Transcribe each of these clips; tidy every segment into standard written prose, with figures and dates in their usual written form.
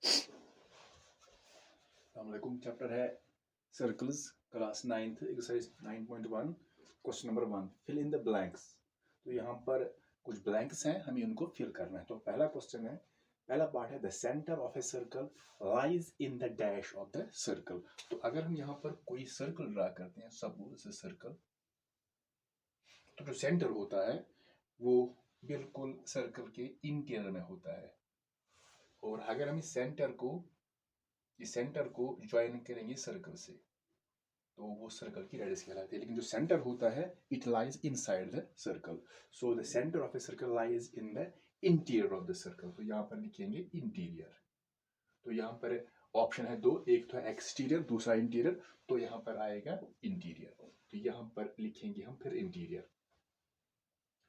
अस्सलामुअलैकुम। चैप्टर है circles, class 9th, exercise 9.1, question number 1, fill in the blanks. तो यहाँ पर कुछ ब्लैंक्स हैं, हमें उनको फिल करना है। तो पहला क्वेश्चन है, पहला पार्ट है the centre of a circle lies in the dash of the circle. तो अगर हम यहाँ पर कोई सर्कल ड्रा करते हैं, सपोज ए सर्कल, तो जो सेंटर होता है वो बिल्कुल सर्कल के इंटीरियर में होता है। और अगर हम इस सेंटर को ज्वाइन करेंगे सर्कल से, तो वो सर्कल की रेडियस कहलाती है। लेकिन जो सेंटर होता है, it lies inside the circle. So the centre of a circle lies in the interior of the circle. तो यहाँ पर लिखेंगे इंटीरियर। तो यहाँ पर ऑप्शन है दो, एक तो है एक्सटीरियर, दूसरा इंटीरियर। तो यहाँ पर आएगा इंटीरियर। तो यहाँ पर लिखेंगे हम फिर इंटीरियर।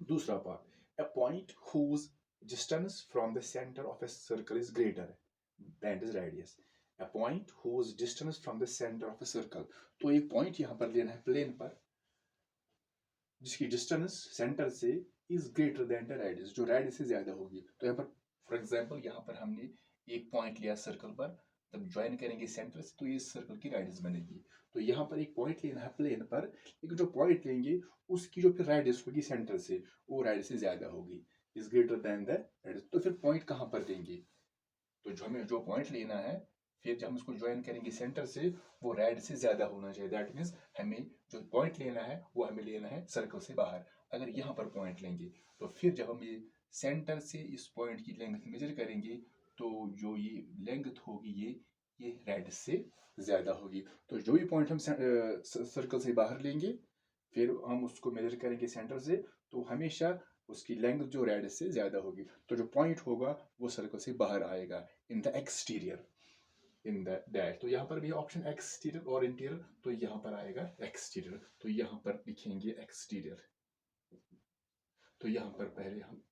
दूसरा part, a point whose distance from the centre of a circle is greater than is radius. A point whose distance from the center of a circle। तो एक पॉइंट यहाँ पर लेना है प्लेन पर, जिसकी डिस्टेंस सेंटर से is greater than the radius, जो रेडियस से ज्यादा होगी। तो यहाँ पर फॉर एग्जांपल यहाँ पर हमने एक पॉइंट लिया सर्कल पर, तब ज्वाइन करेंगे सेंटर से, तो ये सर्कल की रेडियस बनेगी। तो यहाँ पर एक पॉइंट लेना है प्लेन पर, लेकिन जो पॉइंट लेंगे उसकी जो फिर रेडियस होगी सेंटर से, वो रेडियस से ज्यादा होगी, is greater than the radius. तो फिर पॉइंट कहाँ पर देंगे? तो जो हमें जो पॉइंट लेना है, फिर जब हम इसको ज्वाइन करेंगे सेंटर से, वो रेड से ज्यादा होना चाहिए। दैट मीन्स हमें जो पॉइंट लेना है वो हमें लेना है सर्कल से बाहर। अगर यहाँ पर पॉइंट लेंगे, तो फिर जब हम ये सेंटर से इस पॉइंट की लेंथ मेजर करेंगे, तो जो ये लेंथ होगी ये रेड से ज्यादा होगी। तो जो भी पॉइंट हम सर्कल से बाहर लेंगे, फिर हम उसको मेजर करेंगे सेंटर से, तो हमेशा उसकी लेंथ जो रेडियस से ज्यादा होगी। तो जो पॉइंट होगा वो सर्कल से बाहर आएगा, in the exterior, in the dash. तो यहाँ पर भी ऑप्शन एक्सटीरियर और इंटीरियर, तो यहाँ पर आएगा एक्सटीरियर। तो यहाँ पर लिखेंगे एक्सटीरियर। तो यहाँ पर पहले हम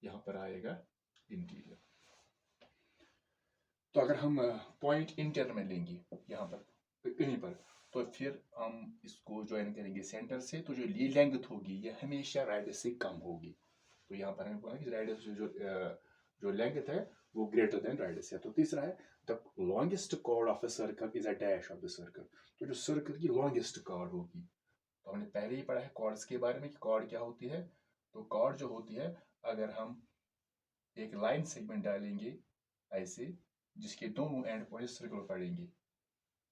यहाँ पर आएगा इंटीरियर। तो अगर हम पॉइंट इंटीरियर में लेंगे यहाँ पर कहीं पर, तो फिर हम इसको ज्वाइन करेंगे सेंटर से, तो जो ये लेंथ होगी ये हमेशा रेडियस से कम होगी। तो यहाँ पर हमें बोला कि रेडियस जो लेंथ है वो ग्रेटर देन रेडियस है। तो तीसरा है, the longest chord of a circle is a dash of the circle. तो जो सर्कल की लॉन्गेस्ट कॉर्ड होगी, तो हमने पहले ही पढ़ा है कॉर्ड्स के बारे में कि कॉर्ड क्या होती है। तो कॉर्ड जो होती है, अगर हम एक लाइन सेगमेंट डालेंगे ऐसे, जिसके दोनों एंड पॉइंट सर्कल पड़ेंगे,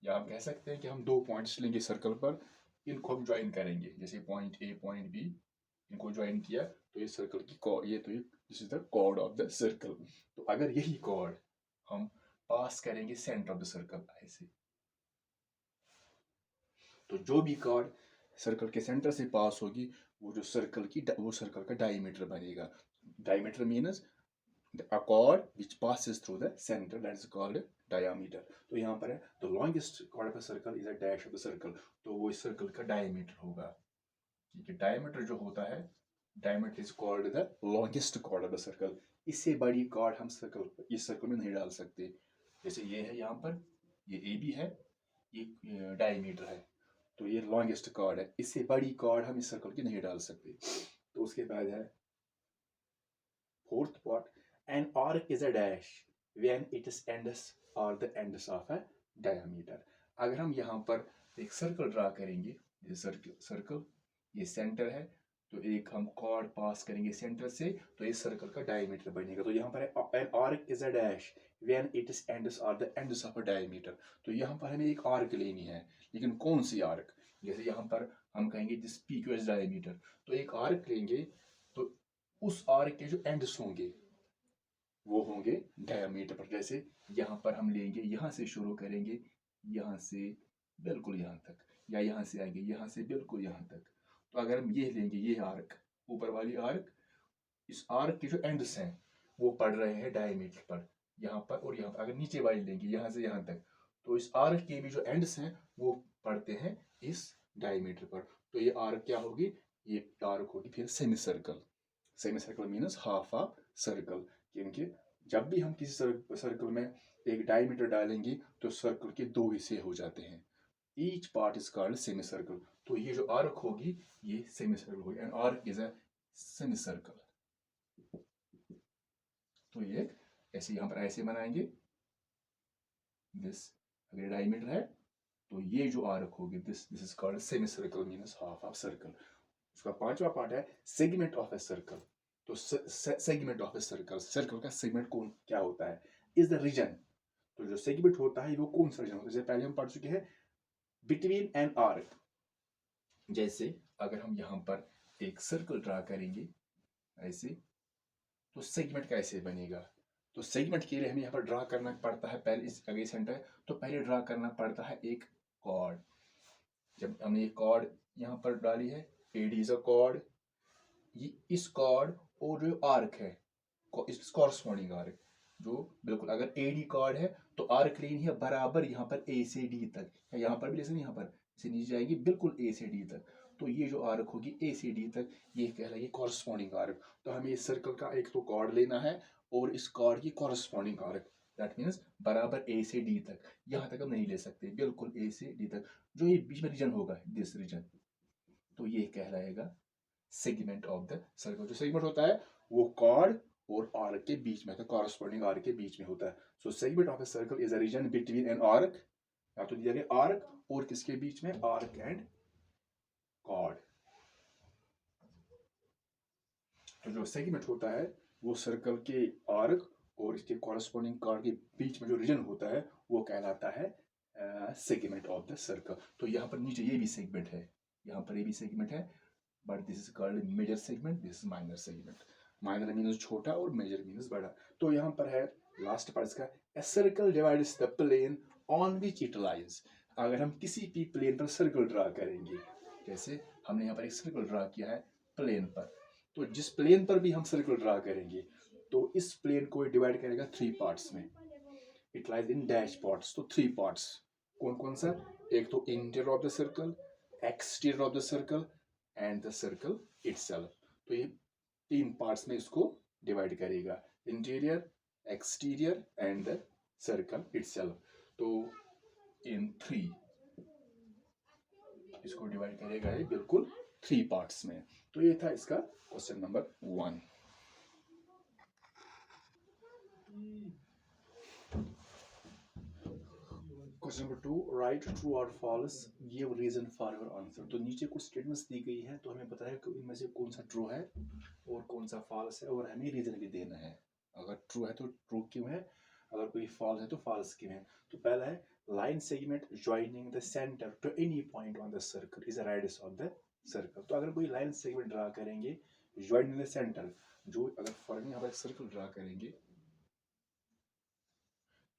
या हम कह सकते हैं कि हम दो पॉइंट्स लेंगे सर्कल पर, इनको हम ज्वाइन करेंगे, जैसे पॉइंट ए पॉइंट बी, इनको ज्वाइन किया तो ये सर्कल की कॉर्ड, ये तो ये this is the chord of the circle. तो अगर यही कॉर्ड हम पास करेंगे सेंटर ऑफ द सर्कल ऐसे, तो जो भी कॉर्ड सर्कल के सेंटर से पास होगी, वो सर्कल का डायमीटर बनेगा। Diameter means a chord which passes through the center, that is called diameter। तो यहाँ पर है the longest chord of a circle is a dash of the circle। तो वो इस सर्कल का डायमीटर होगा। ठीक है, डायमीटर जो होता है, diameter is called the longest chord of the circle. इससे बड़ी कॉर्ड हम इस सर्कल में नहीं डाल सकते। जैसे ये है, यहाँ पर ये ए बी है, ये डायमीटर है, तो ये लॉन्गेस्ट कॉर्ड है। इससे बड़ी कॉर्ड हम इस सर्कल की नहीं डाल सकते। तो उसके बाद है fourth part, an arc is a dash when its ends are the ends of a diameter। अगर हम यहाँ पर एक सर्कल ड्रा करेंगे, ये सर्कल ये सेंटर है, तो एक हम कॉर्ड पास करेंगे सेंटर से, तो इस सर्कल का डायमीटर बनेगा। तो यहाँ पर है an arc is a dash when its ends are the ends of a diameter। तो यहाँ पर हमें एक आर्क लेनी है, लेकिन कौन सी आर्क? जैसे यहाँ पर हम कहेंगे दिस PQ is diameter, तो एक आर्क लेंगे, तो उस आर्क के जो एंड्स होंगे वो होंगे डायमीटर पर। जैसे यहाँ पर हम लेंगे, यहाँ से शुरू करेंगे, यहाँ से बिल्कुल यहाँ तक, या यहाँ से आएंगे यहाँ से बिल्कुल यहाँ तक। तो अगर हम ये लेंगे, ये आर्क, ऊपर वाली आर्क, इस आर्क के जो एंड्स हैं वो पड़ रहे हैं डायमीटर पर, यहाँ पर और यहाँ पर। अगर नीचे वाली लेंगे यहाँ से यहाँ तक, तो इस आर्क के भी जो एंड्स हैं वो पड़ते हैं इस डायमीटर पर। तो ये आर्क क्या होगी? ये आर्क होगी फिर semi circle. Semi circle means half of circle, क्योंकि जब भी हम किसी सर्कल में एक डायमीटर डालेंगे तो सर्कल के दो हिस्से हो जाते हैं। Each part is called semi circle. तो ये जो आर्क होगी ये सेमी सर्कल होगी, and arc is a semi circle. तो ये ऐसे यहाँ पर ऐसे बनाएंगे, दिस, अगर डायमीटर है तो ये जो आर्क होगी this is called semi circle means half of circle. उसका पांचवा पार्ट है सेगमेंट ऑफ ए सर्कल। तो segment of a circle, circle का सेगमेंट कौन क्या होता है, इज द रीजन। तो जो सेगमेंट होता है वो कौन सा रीजन होता है, जैसे पहले हम पढ़ चुके हैं बिटवीन एन आर्क। जैसे अगर हम यहाँ पर एक सर्कल ड्रा करेंगे ऐसे, तो सेगमेंट कैसे बनेगा, तो सेगमेंट के लिए हमें यहाँ पर ड्रा करना पड़ता है, पहले इस अगर सेंटर है तो पहले ड्रा करना पड़ता है एक कॉर्ड। जब हमने ये कॉर्ड यहाँ पर डाली है, एडी इज अ कॉर्ड, ये इस कॉर्ड और जो आर्क है इस कॉरस्पॉन्डिंग आर्क, जो बिल्कुल अगर एडी कॉर्ड है तो आर्क लेनी है बराबर यहाँ पर ए से डी तक, या यहाँ पर भी जैसे यहाँ पर से नीचे जाएगी बिल्कुल ए से डी तक। तो ये जो आर्क होगी ए से डी तक, ये कहलाएगी कॉरस्पॉन्डिंग आर्क। तो हमें इस सर्कल का एक तो कॉर्ड लेना है और इस कॉर्ड की कॉरस्पॉन्डिंग आर्क, दैट मीन्स बराबर ए से डी तक। यहाँ तक हम नहीं ले सकते, बिल्कुल ए से डी तक, जो ये बीच में रीजन होगा दिस रीजन, तो ये कहलाएगा सेगमेंट ऑफ द सर्कल। जो सेगमेंट होता है वो कॉर्ड और आर्क के बीच में, तो कॉरस्पॉन्डिंग आर्क के बीच में होता है। So segment of a circle is a region between an arc, या तो दिया गया आर्क और किसके बीच में, आर्क एंड कॉर्ड। तो जो सेगमेंट होता है वो सर्कल के आर्क और इसके कॉरस्पॉन्डिंग कॉर्ड के बीच में जो रीजन होता है वो कहलाता है सेगमेंट ऑफ द सर्कल। तो यहाँ पर नीचे ये भी सेगमेंट है, यहाँ पर ये भी सेगमेंट है, but this is called major segment, this is minor segment. Minor means छोटा और मेजर मीन्स बड़ा। तो यहाँ पर है लास्ट पार्ट इसका, a circle divides the plane on which it lies. अगर हम किसी भी प्लेन पर सर्कल ड्रा करेंगे, जैसे हमने यहाँ पर एक सर्कल ड्रा किया है प्लेन पर, तो जिस प्लेन पर भी हम सर्कल ड्रा करेंगे तो इस प्लेन को डिवाइड करेगा थ्री पार्ट्स में, it lies in dash parts. तो थ्री पार्ट्स कौन कौन सा, एक तो interior of the circle, exterior of the circle and the circle itself. तो ये तीन पार्ट्स में इसको डिवाइड करेगा, interior, exterior and the circle itself. तो इन थ्री इसको डिवाइड करेगा ये बिल्कुल थ्री पार्ट्स में। तो ये था इसका question number 1। Question number 2, right true और false, give reason for your answer. तो नीचे कुछ स्टेटमेंट्स दी गई है, तो हमें पता है कि इनमें से कौन सा ट्रू है और कौन सा फॉल्स है, और हमें रीजन भी देना है। अगर ट्रू है तो ट्रू क्यों है, अगर कोई फॉल्स है तो फॉल्स क्यों है। तो पहला है line segment joining the centre to any point on the circle is a radius of the circle. तो अगर कोई लाइन सेगमेंट ड्रा करेंगे ज्वाइनिंग द सेंटर, जो अगर फॉर यहाँ पर सर्कल ड्रा करेंगे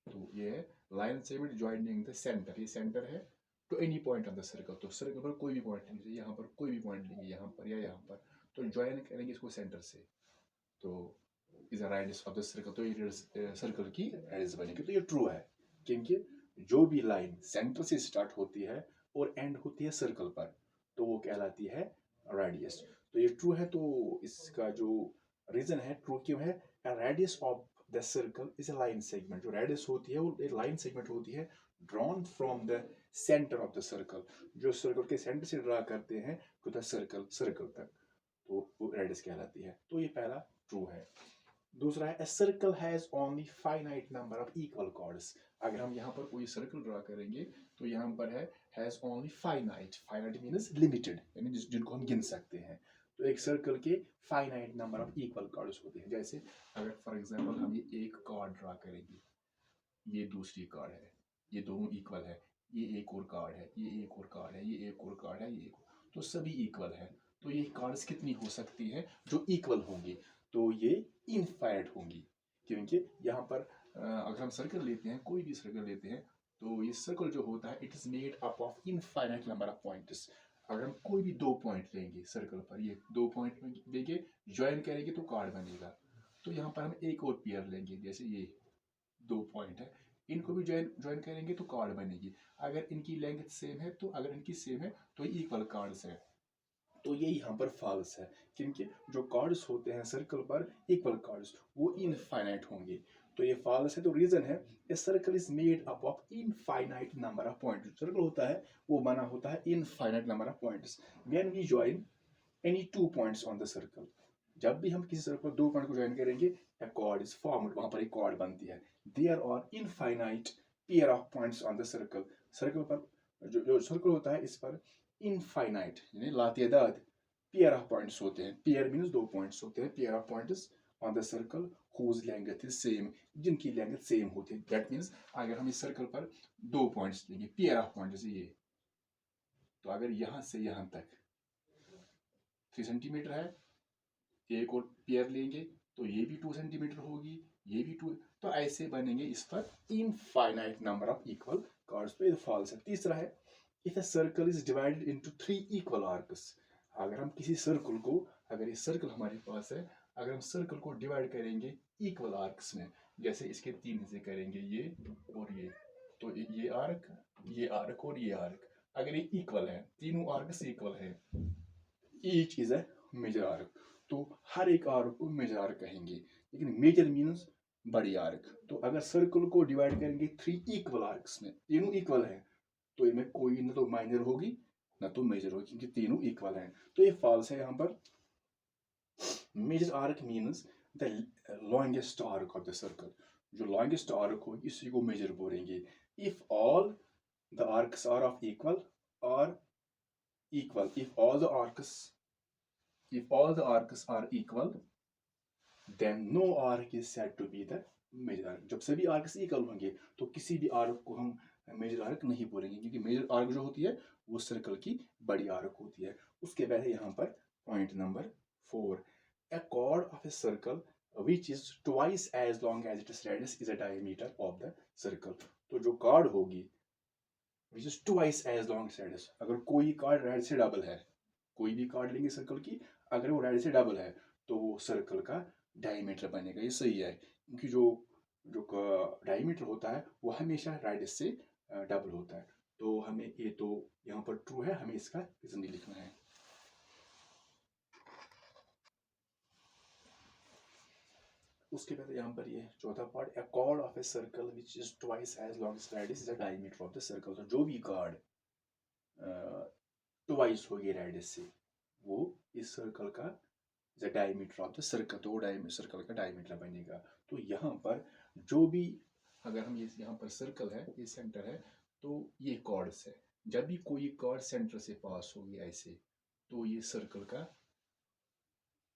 तो ये है line segment joining the centre, ये सेंटर है to any point of the circle. तो सर्कल पर कोई भी पॉइंट लेंगे, यहाँ पर कोई भी पॉइंट लेंगे, यहाँ पर या यहाँ पर, तो ज्वाइन करेंगे इसको सेंटर से, तो is a radius of the circle. तो ये सर्कल की रेडियस बनेगी। तो ये ट्रू है, क्योंकि जो भी लाइन सेंटर से स्टार्ट होती है और एंड होती है सर्कल पर, तो वो कहलाती है रेडियस। तो ये ट्रू है। तो इसका जो रीजन है ट्रू क्यों है, radius of the circle is a line segment. जो रेडियस होती है वो एक लाइन सेगमेंट होती है drawn from the centre of the circle, जो सर्कल के सेंटर से ड्रा करते हैं टू द सर्कल तक, तो वो रेडियस कहलाती है। तो ये पहला ट्रू है। दूसरा है, a circle has only finite number of equal chords। अगर हम यहाँ पर कोई सर्कल ड्रा करेंगे तो यहाँ पर है has only finite, finite means limited, यानी जिनको हम गिन सकते हैं। तो एक सर्कल के finite number of equal chords होते हैं। जैसे अगर फॉर एग्जांपल हम ये एक कॉर्ड ड्रा करेंगे, ये दूसरी कॉर्ड है, ये दोनों इक्वल है, ये एक और कॉर्ड है, ये एक और कॉर्ड है, ये एक और कॉर्ड है, ये एक, तो सभी इक्वल है। तो ये कार्ड्स कितनी हो सकती है जो इक्वल होंगी, तो ये इनफाइनाइट होंगी। क्योंकि यहाँ पर अगर हम सर्कल लेते हैं, कोई भी सर्कल लेते हैं, तो ये सर्कल जो होता है it is made up of infinite number of points. अगर हम कोई भी दो पॉइंट लेंगे सर्कल पर, ये दो पॉइंट लेंगे, ज्वाइन करेंगे तो कार्ड बनेगा। तो यहाँ पर हम एक और पेयर लेंगे, जैसे ये दो पॉइंट है, इनको भी ज्वाइन करेंगे तो कार्ड बनेगी। अगर इनकी लेंथ सेम है, तो अगर इनकी सेम है तो ये इक्वल कार्ड्स है। तो ये यहाँ पर फॉल्स है, क्योंकि जो कार्ड्स होते हैं सर्कल पर इक्वल कार्ड्स वो इनफाइनाइट होंगे। तो ये फॉल्स है। तो रीजन है, a circle is made up of infinite number of points. Circle होता है वो बना होता है infinite number of points. When we join any two points on the circle, जब भी हम किसी सर्कल पर दो पॉइंट को ज्वाइन करेंगे, a chord is formed, वहां पर एक chord बनती है। There are infinite pair of points on the circle. Circle पर जो सर्कल होता है इस पर इनफाइनाइट यानी लातेदाद पेयर ऑफ पॉइंट्स होते हैं। पेयर मीन्स दो पॉइंट्स होते हैं। Pair of points on the circle whose length is same, जिनकी लेंथ सेम होती है। दैट मीन्स अगर हम इस सर्कल पर दो पॉइंट्स लेंगे, पेयर ऑफ पॉइंट्स ये, तो अगर यहां से यहां तक 3 सेंटीमीटर है, एक और पेयर लेंगे तो ये भी 2 सेंटीमीटर होगी, ये भी 2, तो ऐसे बनेंगे इस पर infinite number of equal cards. तो ये फॉल्स है। तीसरा है, if a circle is divided into 3 equal arcs. अगर हम किसी सर्कल को, अगर ये सर्कल हमारे पास है, अगर हम सर्कल को डिवाइड करेंगे इक्वल आर्क्स में, जैसे इसके 3 हिस्से करेंगे, ये और ये, तो ये आर्क और ये आर्क, अगर ये इक्वल है, तीनों आर्क्स इक्वल है, each is a major arc, तो हर एक आर्क को मेजर आर्क कहेंगे। लेकिन मेजर मीन्स बड़ी आर्क। तो अगर सर्कल को डिवाइड करेंगे 3 इक्वल आर्क्स में, तीनों इक्वल है, तो इनमें कोई ना तो माइनर होगी ना तो मेजर होगी, क्योंकि तीनों इक्वल हैं। तो ये फॉल्स है। यहाँ पर major arc means the longest arc of the circle. जो लॉन्गेस्ट आर्क होगी इसी को मेजर बोलेंगे। If all the arcs are of equal और equal, if all the arcs are equal, then no arc is said to be the major arc। जब सभी arcs equal होंगे तो किसी भी आर्क को हम मेजर आर्क नहीं बोलेंगे, क्योंकि मेजर आर्क जो होती है वो सर्कल की बड़ी आर्क होती है। उसके बाद है यहाँ पर point number 4, a chord of a circle which is twice as long as its radius is a diameter of the circle। तो जो कार्ड होगी which is twice as long as radius, अगर कोई कार्ड रेडियस से double है, कोई भी card लेंगे सर्कल की, अगर वो रेडियस से डबल है तो वो सर्कल का डायमीटर बनेगा। ये सही है, क्योंकि जो जो डायमीटर होता है वो हमेशा रेडियस से डबल होता है। तो हमें ये तो यहाँ पर ट्रू है, हमें इसका रीजन भी लिखना है। उसके बाद यहाँ पर ये चौथा part, a chord of a circle which is twice as long as radius is the diameter of the circle। तो जो भी कार्ड ट्वाइस होगी रेडियस से, वो इस सर्कल का the diameter of the circle, तो वो सर्कल का डायमीटर बनेगा। तो यहाँ पर जो भी, अगर हम ये यहाँ पर सर्कल है, ये सेंटर है, तो ये कॉर्ड्स है, जब भी कोई कॉर्ड सेंटर से पास होगी ऐसे, तो ये सर्कल का,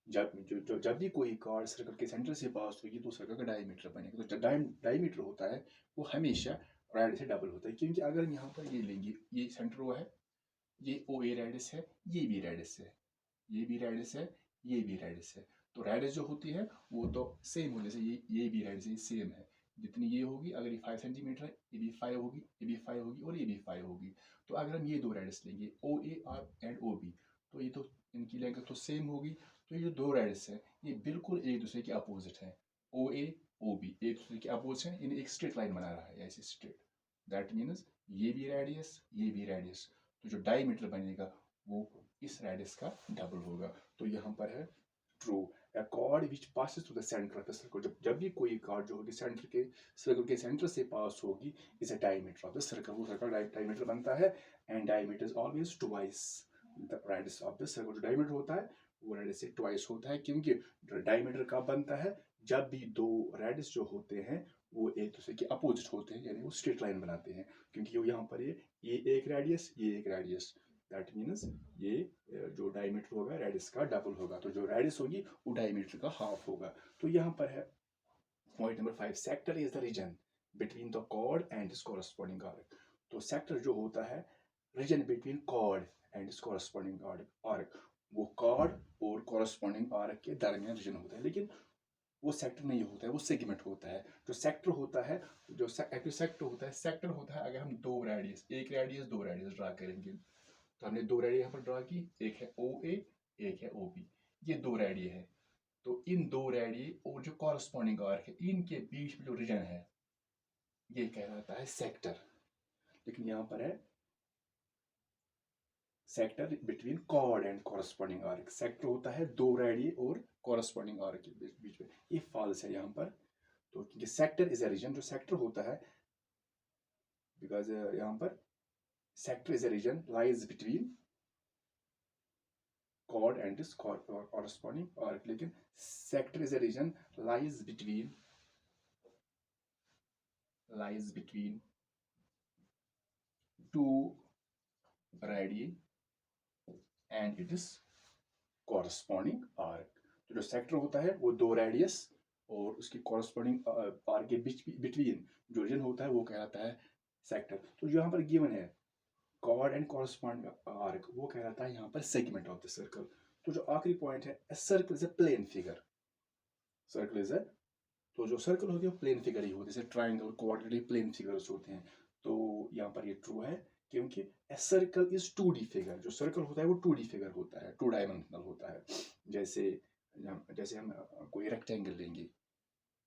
जब भी कोई कॉर्ड सर्कल के सेंटर से पास होगी तो सर्कल का डायमीटर बनेगा। तो डायमीटर होता है वो हमेशा रेडियस से डबल होता है, क्योंकि अगर हम यहाँ पर ये लेंगे, ये सेंटर वो है, ये ओ ए रेडियस है, ये भी रेडियस है, ये भी रेडियस है, ये भी रेडियस है, तो रेडियस जो होती है वो तो सेम हो, जैसे ये भी रेडियस है, सेम है, जितनी ये होगी, अगर ये 5 सेंटीमीटर है, ये भी 5 होगी, ये भी 5 होगी और ये भी 5 होगी। तो अगर हम ये दो रेडियस लेंगे, O A R and O B, तो ये तो इनकी लेंथ तो सेम होगी। तो ये जो दो रेडियस है ये बिल्कुल एक दूसरे के अपोजिट है, ओ ए ओ बी एक दूसरे के अपोजिट है, इन्हें एक स्ट्रेट लाइन बना रहा है ऐसे स्ट्रेट। दैट मीन्स ये भी रेडियस, ये भी रेडियस, तो जो डायमीटर बनेगा वो इस रेडियस का डबल होगा। तो यहाँ पर है true. A chord which passes through the center of the circle, जब भी कोई कार्ड जो होगी सेंटर के, सर्कल के सेंटर से पास होगी, is a diameter of the circle, वो सर्कल डायमीटर बनता है। And diameter is always twice the radius of the circle. जो डायमीटर होता है वो रेडियस से ट्वाइस होता है, क्योंकि डायमीटर कब बनता है, जब भी दो रेडियस जो होते हैं वो एक दूसरे के अपोजिट होते हैं, यानी वो स्ट्रेट लाइन बनाते हैं। क्योंकि यहाँ पर ये एक रेडियस, ये एक रेडियस, दैट मीन्स ये जो डायमीटर होगा रेडियस का डबल होगा, तो जो रेडियस होगी वो डायमीटर का हाफ होगा। तो यहाँ पर है point number 5, sector is the region between the chord and its corresponding arc. तो सेक्टर जो होता है region between chord and its corresponding arc, वो कॉर्ड और कॉरस्पॉन्डिंग आर्क के दरमियान रीजन होता है, लेकिन वो सेक्टर नहीं होता है, वो सेगमेंट होता है। जो सेक्टर होता है, जो सेक्टर होता है, सेक्टर होता है अगर हम दो रेडियस, एक रेडियस दो रेडियस ड्रा करेंगे, तो हमने दो रेडियस यहाँ पर ड्रा की, एक है ओ ए, एक है ओ बी, ये दो रेडियस है। तो इन दो रेडियस और जो कॉरस्पॉन्डिंग आर्क है, इनके बीच में जो रीजन है ये कहलाता है सेक्टर। लेकिन यहाँ पर है sector between chord and corresponding arc. Sector होता है दो रेडियस और कॉरस्पॉन्डिंग आर्क के बीच में, ये फॉल्स है यहाँ पर। तो क्योंकि सेक्टर इज अ रीजन, जो सेक्टर होता है, बिकॉज यहाँ पर sector is a reason lies between chord and its corresponding arc, लेकिन sector is a region lies between two radii and it is corresponding arc। तो जो सेक्टर होता है वो 2 रेडियस और उसकी कॉरस्पॉन्डिंग आर्क के बीच बिटवीन जो रीजन होता है वो कहलाता है सेक्टर। तो जो यहाँ पर गिवन है कॉर्ड एंड कॉरस्पॉन्डिंग आर्क वो कहलाता है यहाँ पर सेगमेंट ऑफ द सर्कल। तो जो आखिरी पॉइंट है, a circle is a plane figure। Circle is तो जो सर्कल होते हैं प्लेन फिगर ही होते हैं, जैसे ट्राइंगल क्वाड्रेटिक प्लेन फिगर्स होते हैं। तो यहाँ पर ये ट्रू है क्योंकि ए सर्कल इज 2D फिगर। जो सर्कल होता है वो 2D फिगर होता है, 2 डायमेंशनल होता है। जैसे जैसे हम कोई रेक्टेंगल लेंगे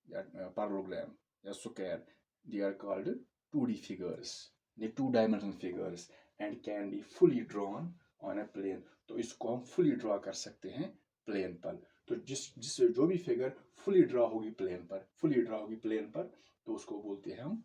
या पैरेललोग्राम या square, they are called 2D figures, ये 2 dimensional figures and can be fully drawn on a plane. तो इसको हम फुली ड्रॉ कर सकते हैं प्लेन पर। तो जिस जो भी फिगर फुली ड्रॉ होगी प्लेन पर, तो उसको बोलते हैं हम